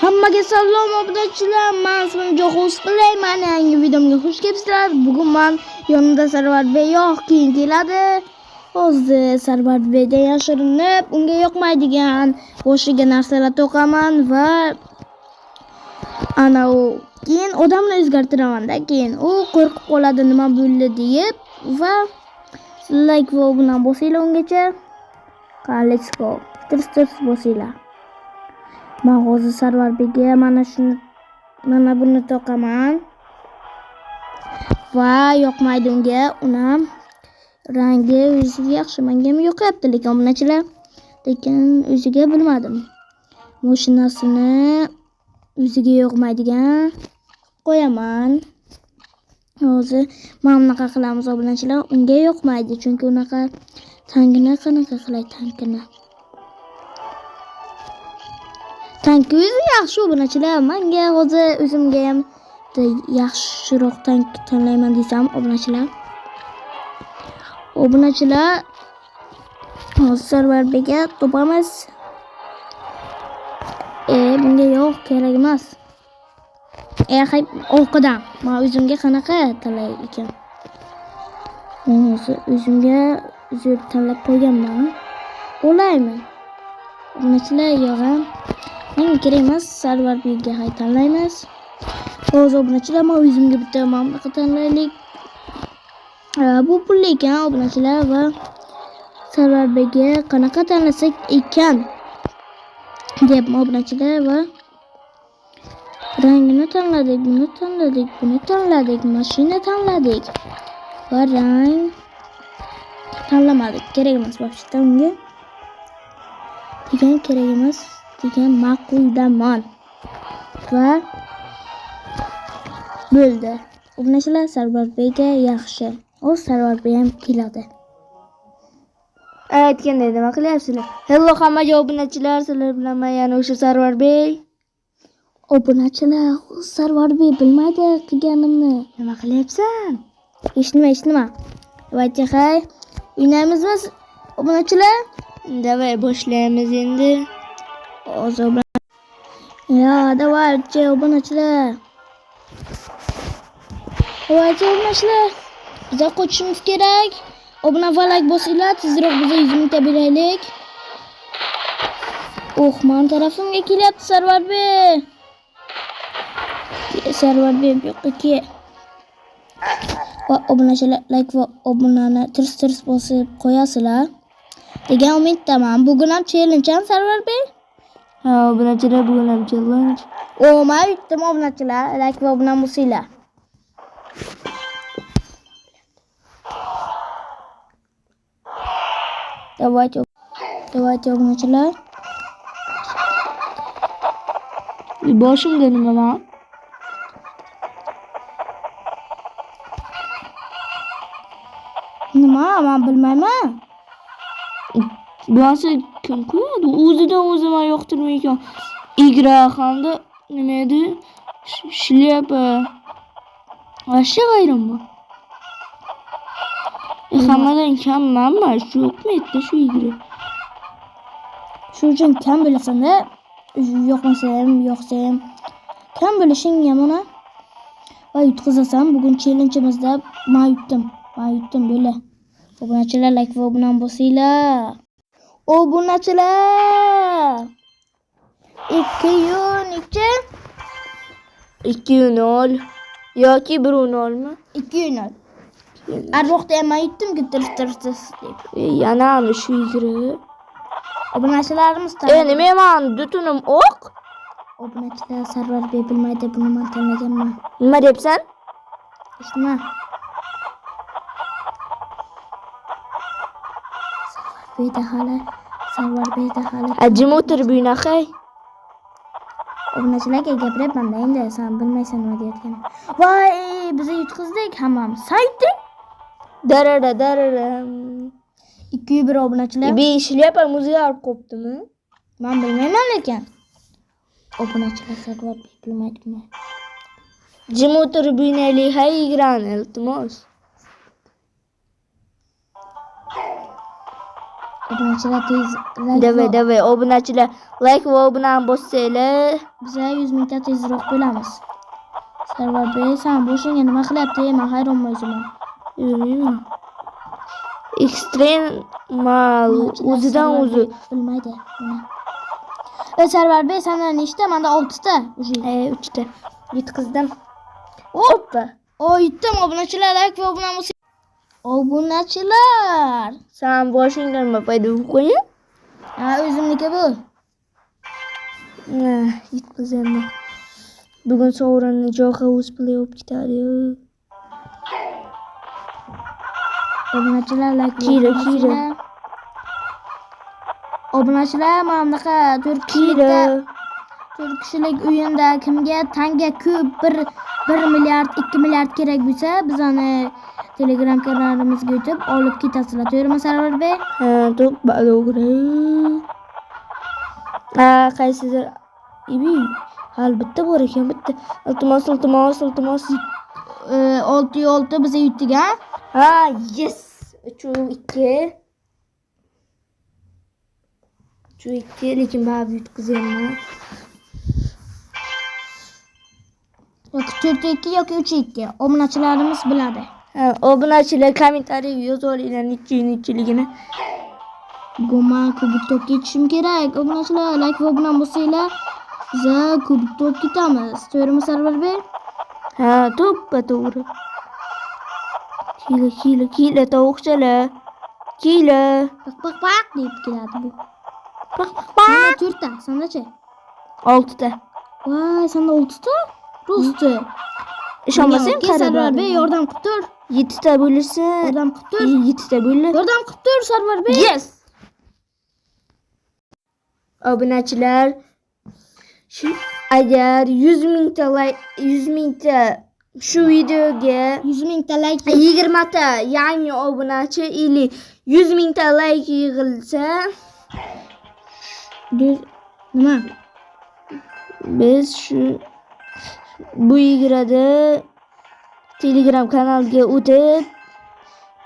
Hammaga salom obunachilar, men ismim Jo'xo'sqilay, men yangi videomga xush kelibsizlar. Bugun men yonimda Sarvar Bey yo'q, keyin keladi. Hozir Sarvar Beydan yashirinib, unga yoqmaydigan boshiga narsalar to'qaman va ana u keyin odamni o'zgartiraman-da, keyin u qo'rqib qoladi nima bo'ldi deb va like va bilan bosinglar ungacha. Let's go. Tirs bosinglar. Men hozir Sarvar Beyga mana buni to'qaman va yoqmaydi unga, unam rangi o'ziga yaxshi, menga ham yoqyapti, lekin obunachilar, lekin o'ziga bilmadim. Mashinasini o'ziga yoqmaydigan qo'yaman. Hozir mana bunaqa qilamiz obunachilar, unga yoqmaydi chunki unaqa tankini qanaqa qilay tankini. Tank o'zi yaxshi obunachilar, menga hozir o'zimga ham yaxshiroq tank tanlayman desam obunachilar. Hozir Sarvar Beyga topamiz. Bunga yo'q, kerak emas. Hay orqadan men o'zimga qanaqa tanlay ekan. Men hozir o'zimga zo'r tanlab qo'yganman. Olaymi? Obunachilar yo'g'am. Menga kerak emas, Sarvar Beyga hay tanlaymiz. Hozir obunachilar, men o'zimga bitta mana bunaqa tanlaylik. Bu pul ekan obunachilar va Sarvar Beyga qanaqa tanlasak ekan deyapman obunachilar va rangini tanladik, buni tanladik, mashina tanladik va rang tanlamadik. Kerak emas вообще-то unga. Degan kerak emas, degan ma'quldaman. Va bo'ldi. Obunachilar, Sarvar Beyga yaxshi. O Sarvar Bey ham keladi. Aytgandek nima qilyapsizlar? Hello hammaga obunachilar, sizlar bilan men yana o'sha Sarvar Bey. Obunachilar, Sarvar Bey bilmaydi qilganimni. Nima qilyapsan? Hech nima. Давайте hay. O'ynaymizmi obunachilar? Davay boshlaymiz endi. Hozir давайте obunachilar. Biza qo'chishimiz kerak. Obuna va like bosinglar, tezroq biza 100 ming beraylik. Men tarafimga kelyapti Sarvar Bey. Sarvar Bey yo'qqa ke. Va obunachilar like va obunani tirs bosib qo'yasizlar degan umiddaman. Bugun ham challenge ham Sarvar Bey. Obunachilar, bugun ham challenge. Men aytdim obunachilar, like va obuna bosinglar. Давайте obunachilar. Boshimda nima bor? Nima? Men bilmayman. Bunisi kim qo'yadi? O'zidan o'zi men yoqtirmayman. Igra hamda nima edi? Shlyapa. Vashcha g'ayrimmi? Hammadan kam menman, shu yo'qmi shu igra. Shu uchun kam bilasan-da. Yo'qmasa ham, yo'qsa ham kam bilishing yomon. Va yutqizasan. Bugun challenge'imizda men yutdim böyle. Obunachilar like va obuna bosinglar. Obunachilar. 2-0 yoki 1-0mi? 2-0. Arvoqda ham men yutdim-ku tirs deb. Yana shu igra. Obunachilarimiz nima men dutunim o'q. Obunachilar, Sarvar Bey bilmaydi, buni men tanlaganman. Nima debsan? Nima? Sarvar Beyda hali. Ajim o'tir bunaqa. Obunachilarga gapiryapman-da endi, sen bilmaysan nima deyotganim. Voy, biz yutqizdik hammamiz. Saytdik. Darara. 2-1 obunachilar. Shlyapa muzga olib qo'yibdimi? Men bilmayman lekin. Obunachilar, Sarvar Bey bilmaydimi? Jim o'tirib o'ynaylik, hay igrani, iltimos. Obunachilar tez Davay obunachilar like va obunani bossanglar. Biza 100 mingta tezroq bo'lamiz. Sarvar bey, sen boshingga nima qilyapti? Men hayronman o'zimga. Yurmayman. Ekstremal o'zidan o'zi bilmaydi uni. Sarvar bey, senda nechta? Menda 6 ta. 3 ta. Yetkazdim. Hoppa. Yetdim. Obunachilar like va obuna bo'lsa. Obunachilar. Sen boshingdan nima foyda qo'ying? O'zimniki bu. Yetkazdim. Bugun sovrinni Joga Play olib ketadi. Obunachilar like Kira. Obunachilar mana bunaqa 4 kishilik o'yinda kimga tanga ko'p 1 milliard 2 milliard kerak bo'lsa bizani Telegram kanalimizga o'tib olib ketasizlar. To'g'rimi Sarvar bey? To'g'ri. Qaysidir hal bitta bor ekan, bitta. Iltimos. 6 biza yutdik, Yes. 3-2. 3-2 lekin baribir yutqazyapman. Yoki 4-2 yoki 3-2. Obunachilarimiz biladi. Obunachilar kommentariyaga yozib olinglar nechiligini. Goma kubik top ketishim kerak. Obunachilar like va obuna bo'lsanglar, biza kubik top ketamiz. To'g'rimi Sarvar bey? To'g'ri. Kila tovuqchalar. Kila. Baq deb keladi bu. Baq. 4 ta, sendachi? 6 ta. Voy, senda 6 ta? Rosti. Ishonmasang Sarvar bey, yordam qilib tur. 7 ta bo'lsa, Yordam qilib tur. 7 ta bo'ldi. Yordam qilib tur Sarvar bey. Yes. Obunachilar, agar 100 mingta shu videoga 100 mingta like 20 ta yangi obunachi ili 100 mingta like yig'ilsa, nima? Biz bu yigirada Telegram kanalga o'tib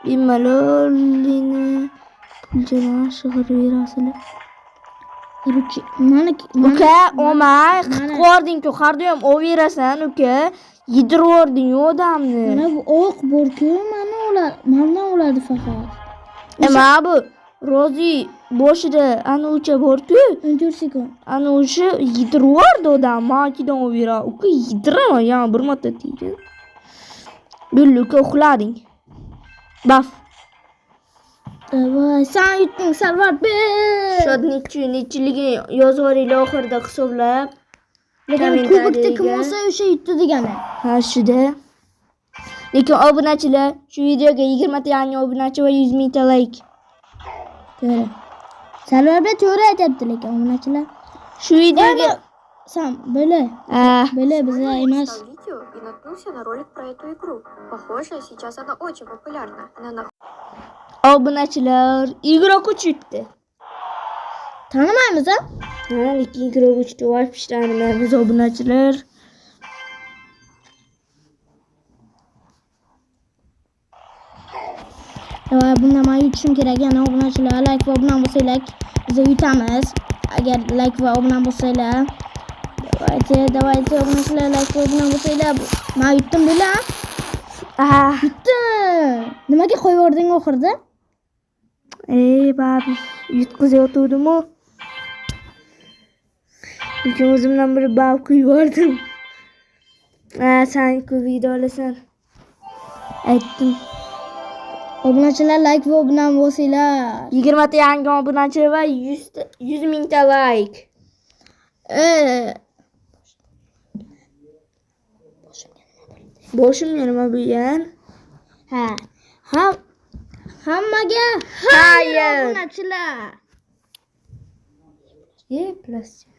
bemalolini pulchalar shig'ir berasizlar. Uka, omay, qording-ku, qardiyam overasan, uka. Yedirvording odamni. Mana bu oq bor-ku, mana oladi faqat. Bu Rozi boshida ana o'cha bor-ku. 14 sekund. Ana o'sha yedirvordi odam, makidan overa. Uka yediraman, yana bir marta tegdi. Bo'ldi, uka uxlading. Baf. Voy, sen yutding Sarvar bey. Shod nechiligini yozib olinglar oxirida hisoblab. Lekin kubikda kim olsa o'sha yutdi degani. Shuda. Lekin obunachilar, shu videoga 20 ta yangi obunachi va 100 mingta like. To'g'ri. Sarvar bey to'g'ri aytibdi, lekin obunachilar. Shu videoga Сам, Бele biza emas. Видео и наткнулся на ролик про эту игру. Похоже, сейчас она очень популярна. Она Obunachilar, igro ko'chibdi. Tanimaymiz, lekin igro ko'chibdi, вообще tanimaymiz obunachilar. Bundan men yutishim kerak. Yana obunachilar, like va obuna bo'lsanglar, biz yutamiz. Agar like va obuna bo'lsanglar, давайте obunachilar, like va obuna bo'lsanglar, men yutdim bular. Yutdim. Nimaga qo'yib yubording oxirida? Babi, yutqizayotgandim-ku. Lekin o'zimdan bir bab qo'yib yubordim. Sen-ku video olasan. Aytdim. Obunachilar, like va obuna bo'lsanglar. 20 ta yangi obunachi va 100 mingta like. Boshimga nima bo'lgan? Hammaga hayır obunachilar. Plastik.